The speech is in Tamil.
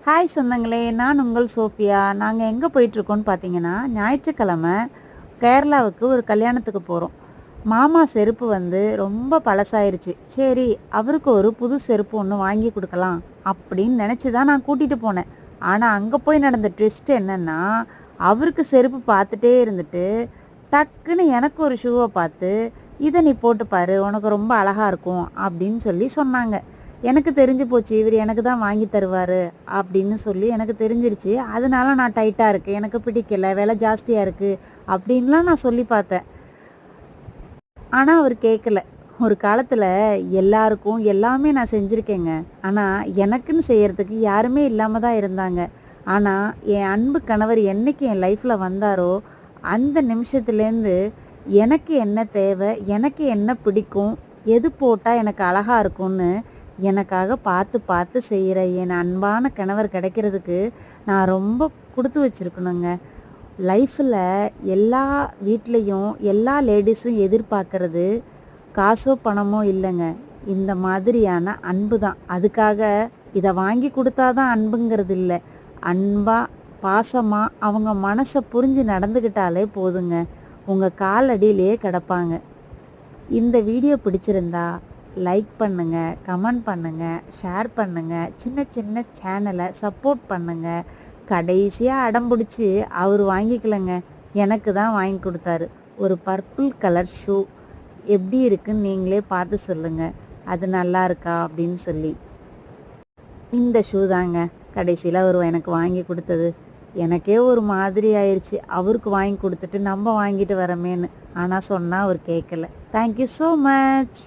ஹாய் சொந்தங்களே, நான் உங்கள் சோஃபியா. நாங்கள் எங்கே போயிட்டுருக்கோன்னு பார்த்தீங்கன்னா, ஞாயிற்றுக்கிழமை கேரளாவுக்கு ஒரு கல்யாணத்துக்கு போகிறோம். மாமா செருப்பு ரொம்ப பழசாயிருச்சு. சரி, அவருக்கு ஒரு புது செருப்பு ஒன்று வாங்கி கொடுக்கலாம் அப்படின்னு நினச்சி தான் நான் கூட்டிகிட்டு போனேன். ஆனால் அங்கே போய் நடந்த ட்விஸ்ட் என்னென்னா, அவருக்கு செருப்பு பார்த்துட்டே இருந்துட்டு டக்குன்னு எனக்கு ஒரு ஷூவை பார்த்து, இதை நீ போட்டு பாரு, உனக்கு ரொம்ப அழகாக இருக்கும் அப்படின்னு சொல்லி சொன்னாங்க. எனக்கு தெரிஞ்சு போச்சு, இவர் எனக்கு தான் வாங்கி தருவார் அப்படின்னு சொல்லி எனக்கு தெரிஞ்சிருச்சு. அதனால நான் டைட்டாக இருக்குது, எனக்கு பிடிக்கல, விலை ஜாஸ்தியாக இருக்குது அப்படின்லாம் நான் சொல்லி பார்த்தேன். ஆனால் அவர் கேட்கல. ஒரு காலத்தில் எல்லாருக்கும் எல்லாமே நான் செஞ்சுருக்கேங்க. ஆனால் எனக்குன்னு செய்கிறதுக்கு யாருமே இல்லாமல் தான் இருந்தாங்க. ஆனால் என் அன்பு கணவர் என்னைக்கு என் லைஃப்பில் வந்தாரோ அந்த நிமிஷத்துலேருந்து எனக்கு என்ன தேவை, எனக்கு என்ன பிடிக்கும், எது போட்டால் எனக்கு அழகாக இருக்கும்னு எனக்காக பார்த்து பார்த்து செய்கிற என் அன்பான கணவர் கிடைக்கிறதுக்கு நான் ரொம்ப கொடுத்து வச்சுருக்கணுங்க. லைஃப்பில் எல்லா வீட்லேயும் எல்லா லேடிஸும் எதிர்பார்க்கறது காசோ பணமோ இல்லைங்க, இந்த மாதிரியான அன்பு தான். அதுக்காக இதை வாங்கி கொடுத்தா தான் அன்புங்கிறது இல்லை. அன்பாக பாசமாக அவங்க மனசை புரிஞ்சு நடந்துக்கிட்டாலே போதுங்க, உங்கள் காலடியிலேயே கிடப்பாங்க. இந்த வீடியோ பிடிச்சிருந்தா லைக் பண்ணுங்கள், கமெண்ட் பண்ணுங்கள், ஷேர் பண்ணுங்கள், சின்ன சின்ன சேனலை சப்போர்ட் பண்ணுங்கள். கடைசியாக அடம் பிடிச்சி அவர் வாங்கிக்கலங்க, எனக்கு தான் வாங்கி கொடுத்தாரு. ஒரு பர்பிள் கலர் ஷூ எப்படி இருக்குன்னு நீங்களே பார்த்து சொல்லுங்கள், அது நல்லா இருக்கா அப்படின்னு சொல்லி. இந்த ஷூ தாங்க கடைசியில் அவர் எனக்கு வாங்கி கொடுத்தது. எனக்கே ஒரு மாதிரி ஆயிடுச்சு, அவருக்கு வாங்கி கொடுத்துட்டு நம்ம வாங்கிட்டு வரமேன்னு. ஆனால் சொன்னால் அவர் கேட்கல. Thank you so much.